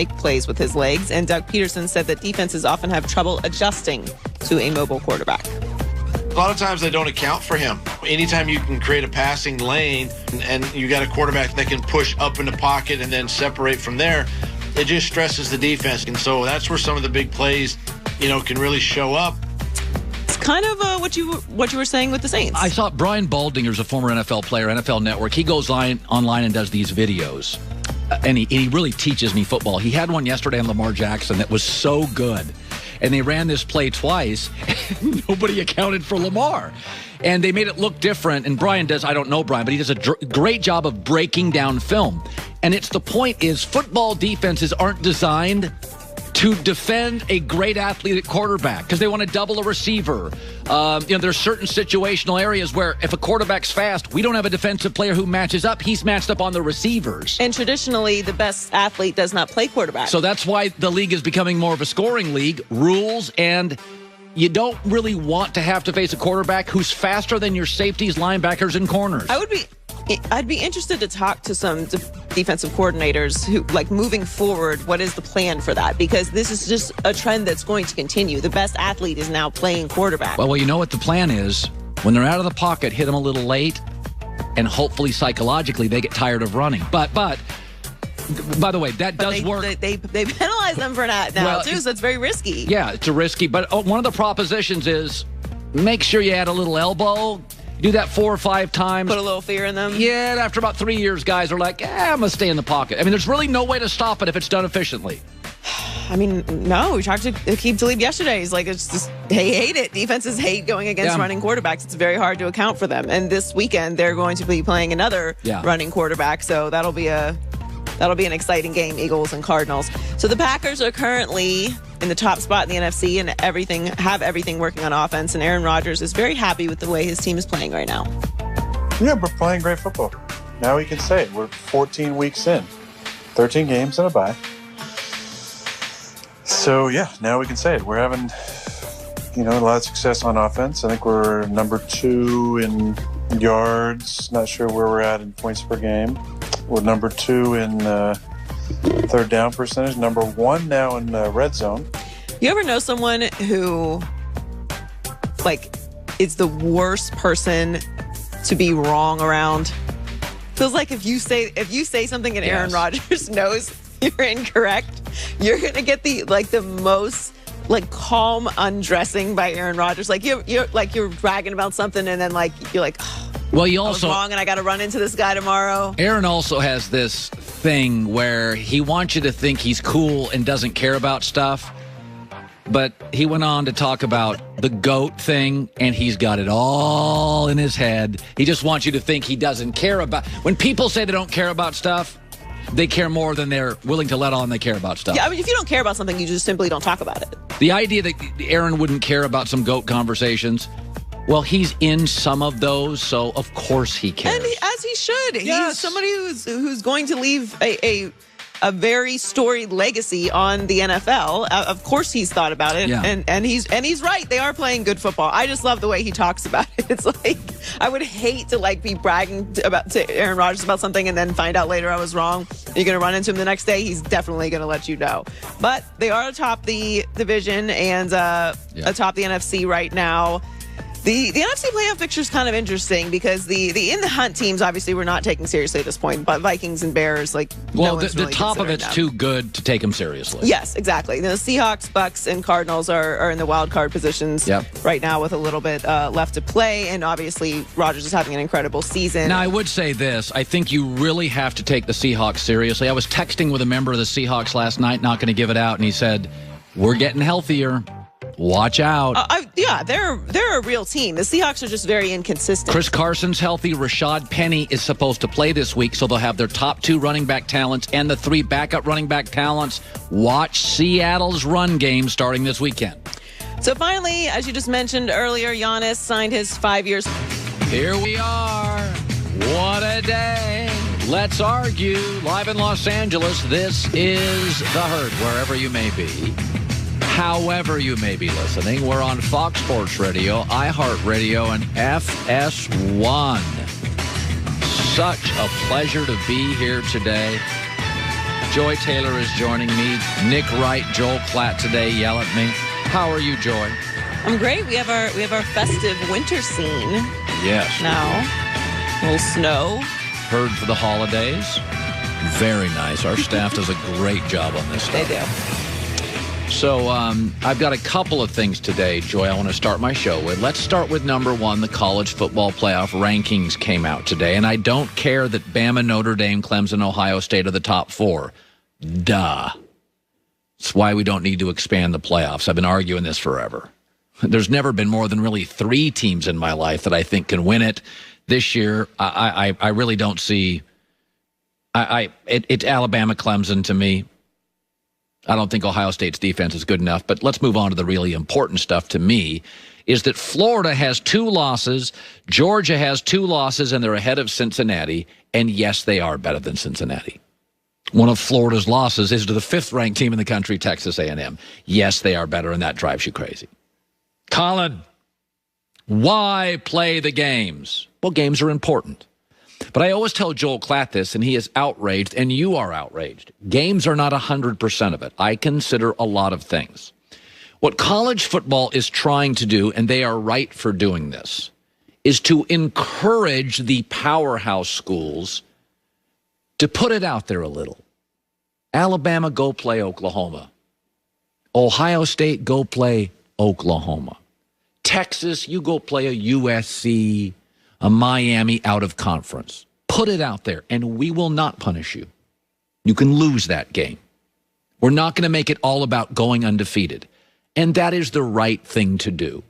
make plays with his legs. And Doug Peterson said that defenses often have trouble adjusting to a mobile quarterback. A lot of times they don't account for him. Anytime you can create a passing lane and you got a quarterback that can push up in the pocket and then separate from there, it just stresses the defense. And so that's where some of the big plays, can really show up. It's kind of what you were saying with the Saints. I saw Brian Baldinger's a former NFL player, NFL Network. He goes online and does these videos. And he really teaches me football. He had one yesterday on Lamar Jackson that was so good. And they ran this play twice. And nobody accounted for Lamar. And they made it look different. And Brian does, I don't know Brian, but he does a great job of breaking down film. And the point is football defenses aren't designed to defend a great athlete at quarterback because they want to double a receiver. There's certain situational areas where if a quarterback's fast, we don't have a defensive player who matches up. He's matched up on the receivers. And traditionally, the best athlete does not play quarterback. So that's why the league is becoming more of a scoring league. Rules, and you don't really want to have to face a quarterback who's faster than your safeties, linebackers, and corners. I'd be interested to talk to some defensive coordinators who, moving forward, what is the plan for that? Because this is just a trend that's going to continue. The best athlete is now playing quarterback. Well, you know what the plan is? When they're out of the pocket, hit them a little late, and hopefully psychologically they get tired of running. But by the way, that does work. They penalize them for that now, too, so it's very risky. Yeah, it's risky. But one of the propositions is make sure you add a little elbow. Do that 4 or 5 times. Put a little fear in them. Yeah, after about 3 years, guys are like, I'm going to stay in the pocket. I mean, there's really no way to stop it if it's done efficiently. No. We talked to Aqib Talib yesterday. He's like, it's just, they hate it. Defenses hate going against running quarterbacks. It's very hard to account for them. And this weekend, they're going to be playing another running quarterback. So that'll be an exciting game, Eagles and Cardinals. So the Packers are currently in the top spot in the NFC and have everything working on offense. And Aaron Rodgers is very happy with the way his team is playing right now. Yeah, we're playing great football. Now we can say it. We're 14 weeks in, 13 games and a bye. So, now we can say it. We're having, a lot of success on offense. I think we're number 2 in yards. Not sure where we're at in points per game. We're number 2 in third down percentage, number 1 now in red zone. You ever know someone who, is the worst person to be wrong around? Feels like if you say something and Aaron Rodgers knows you're incorrect, you're gonna get the most calm undressing by Aaron Rodgers. You're bragging about something and then you're like, well, I was wrong and I got to run into this guy tomorrow. Aaron also has this thing where he wants you to think he's cool and doesn't care about stuff. But he went on to talk about the GOAT thing, and he's got it all in his head. He just wants you to think he doesn't care about. When people say they don't care about stuff, they care more than they're willing to let on they care about stuff. Yeah, if you don't care about something, you just simply don't talk about it. The idea that Aaron wouldn't care about some GOAT conversations, well, he's in some of those, so of course he cares. And as he should. Yes. He's somebody who's going to leave a very storied legacy on the NFL. Of course he's thought about it. Yeah. And he's right. They are playing good football. I just love the way he talks about it. It's I would hate to be bragging to Aaron Rodgers about something and then find out later I was wrong. You're going to run into him the next day. He's definitely going to let you know. But they are atop the division and atop the NFC right now. The NFC playoff picture is kind of interesting because the in the hunt teams obviously we're not taking seriously at this point, but Vikings and Bears the really top of it's them. too good to take them seriously. Yes, exactly. The Seahawks, Bucks, and Cardinals are in the wild card positions right now with a little bit left to play, and obviously Rodgers is having an incredible season. Now I would say this: I think you really have to take the Seahawks seriously. I was texting with a member of the Seahawks last night, not going to give it out, and he said, "We're getting healthier. Watch out." They're a real team. The Seahawks are just very inconsistent. Chris Carson's healthy. Rashad Penny is supposed to play this week, so they'll have their top 2 running back talents and the 3 backup running back talents. Watch Seattle's run game starting this weekend. So finally, as you just mentioned earlier, Giannis signed his 5 years. Here we are. What a day. Let's argue. Live in Los Angeles, this is The Herd, wherever you may be. However you may be listening, we're on Fox Sports Radio, iHeartRadio, and FS1. Such a pleasure to be here today. Joy Taylor is joining me. Nick Wright, Joel Klatt today yell at me. How are you, Joy? I'm great. We have our festive winter scene. Yes. Now, a little snow. Heard for the holidays. Very nice. Our staff does a great job on this stuff. They do. So I've got a couple of things today, Joy, I want to start my show with. Let's start with number one. The college football playoff rankings came out today, and I don't care that Bama, Notre Dame, Clemson, Ohio State are the top four. Duh. That's why we don't need to expand the playoffs. I've been arguing this forever. There's never been more than really 3 teams in my life that I think can win it. This year, I really don't see... It's Alabama, Clemson to me. I don't think Ohio State's defense is good enough, but let's move on to the really important stuff to me, is that Florida has 2 losses, Georgia has 2 losses, and they're ahead of Cincinnati, and yes, they are better than Cincinnati. One of Florida's losses is to the 5th-ranked team in the country, Texas A&M. Yes, they are better, and that drives you crazy. Colin, why play the games? Well, games are important. But I always tell Joel Klatt this, and he is outraged, and you are outraged. Games are not 100% of it. I consider a lot of things. What college football is trying to do, and they are right for doing this, is to encourage the powerhouse schools to put it out there a little. Alabama, go play Oklahoma. Ohio State, go play Oklahoma. Texas, you go play a USC, a Miami out of conference. Put it out there, and we will not punish you. You can lose that game. We're not going to make it all about going undefeated. And that is the right thing to do.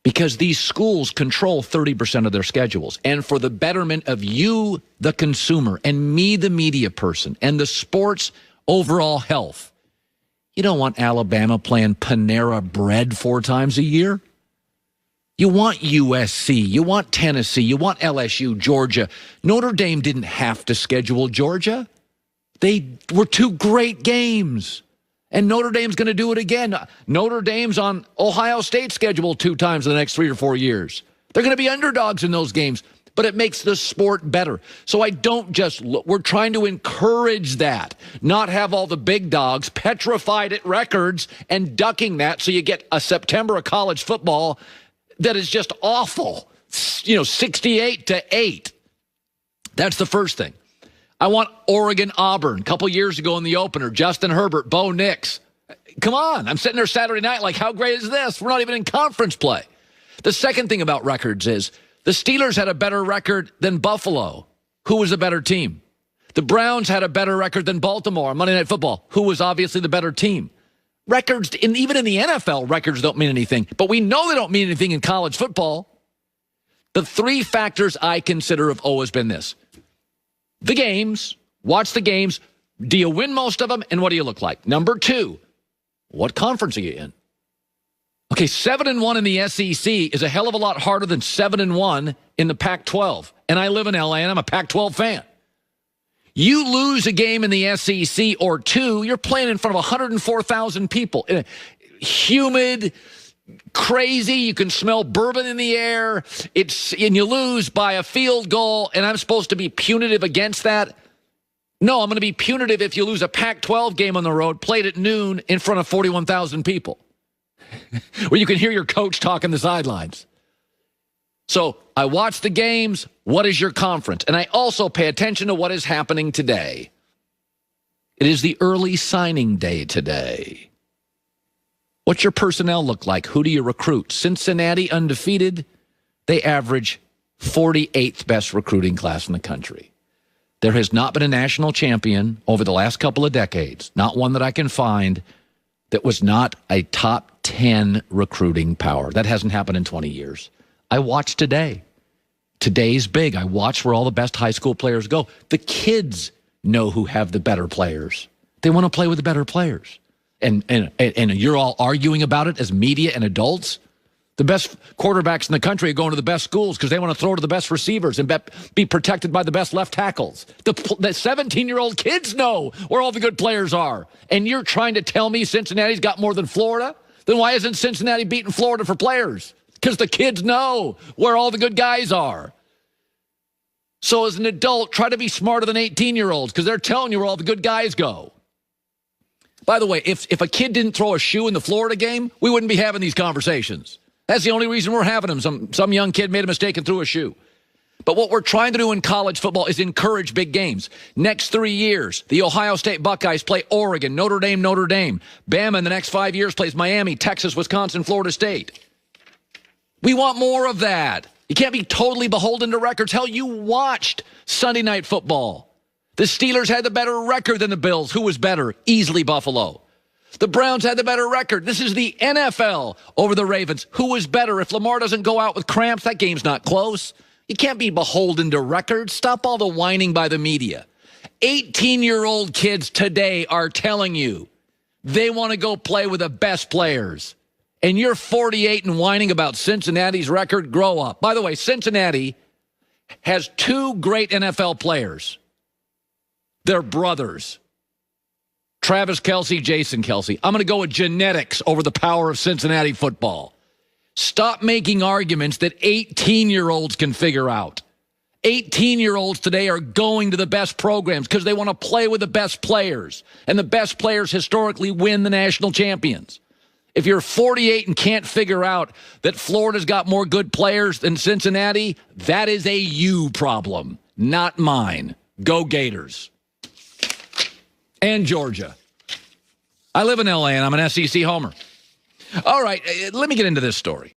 Because these schools control 30% of their schedules. And for the betterment of you, the consumer, and me, the media person, and the sport's overall health, you don't want Alabama playing Panera Bread 4 times a year. You want USC, you want Tennessee, you want LSU, Georgia. Notre Dame didn't have to schedule Georgia. They were 2 great games. And Notre Dame's going to do it again. Notre Dame's on Ohio State's schedule 2 times in the next 3 or 4 years. They're going to be underdogs in those games, but it makes the sport better. So I don't just look. We're trying to encourage that, not have all the big dogs petrified at records and ducking that so you get a September of college football that is just awful, 68-8. That's the first thing. I want Oregon-Auburn. A couple years ago in the opener, Justin Herbert, Bo Nix. Come on, I'm sitting there Saturday night like, how great is this? We're not even in conference play. The second thing about records is the Steelers had a better record than Buffalo. Who was a better team? The Browns had a better record than Baltimore on Monday Night Football. Who was obviously the better team? Records, even in the NFL, records don't mean anything. But we know they don't mean anything in college football. The 3 factors I consider have always been this. The games, watch the games. Do you win most of them? And what do you look like? Number 2, what conference are you in? Okay, 7-1 in the SEC is a hell of a lot harder than 7-1 in the Pac-12. And I live in LA, and I'm a Pac-12 fan. You lose a game in the SEC or 2, you're playing in front of 104,000 people. Humid, crazy, you can smell bourbon in the air, and you lose by a field goal, and I'm supposed to be punitive against that? No, I'm going to be punitive if you lose a Pac-12 game on the road, played at noon in front of 41,000 people, where you can hear your coach talk in the sidelines. So I watch the games. What is your conference? And I also pay attention to what is happening today. It is the early signing day today. What's your personnel look like? Who do you recruit? Cincinnati undefeated. They average 48th best recruiting class in the country. There has not been a national champion over the last couple of decades, not one that I can find, that was not a top 10 recruiting power. That hasn't happened in 20 years. I watch today. Today's big. I watch where all the best high school players go. The kids know who have the better players. They want to play with the better players. And you're all arguing about it as media and adults. The best quarterbacks in the country are going to the best schools because they want to throw to the best receivers and be protected by the best left tackles. The 17-year-old kids know where all the good players are. And you're trying to tell me Cincinnati's got more than Florida? Then why isn't Cincinnati beating Florida for players? Because the kids know where all the good guys are. So as an adult, try to be smarter than 18-year-olds because they're telling you where all the good guys go. By the way, if a kid didn't throw a shoe in the Florida game, we wouldn't be having these conversations. That's the only reason we're having them. Some young kid made a mistake and threw a shoe. But what we're trying to do in college football is encourage big games. Next 3 years, the Ohio State Buckeyes play Oregon, Notre Dame. Bama in the next 5 years plays Miami, Texas, Wisconsin, Florida State. We want more of that. You can't be totally beholden to records. Hell, you watched Sunday Night Football. The Steelers had the better record than the Bills. Who was better? Easily Buffalo. The Browns had the better record. This is the NFL over the Ravens. Who was better? If Lamar doesn't go out with cramps, that game's not close. You can't be beholden to records. Stop all the whining by the media. 18-year-old kids today are telling you they want to go play with the best players. And you're 48 and whining about Cincinnati's record. Grow up. By the way, Cincinnati has 2 great NFL players. They're brothers. Travis Kelce, Jason Kelce. I'm going to go with genetics over the power of Cincinnati football. Stop making arguments that 18-year-olds can figure out. 18-year-olds today are going to the best programs because they want to play with the best players. And the best players historically win the national champions. If you're 48 and can't figure out that Florida's got more good players than Cincinnati, that is a you problem, not mine. Go Gators. And Georgia. I live in L.A. and I'm an SEC homer. All right, let me get into this story.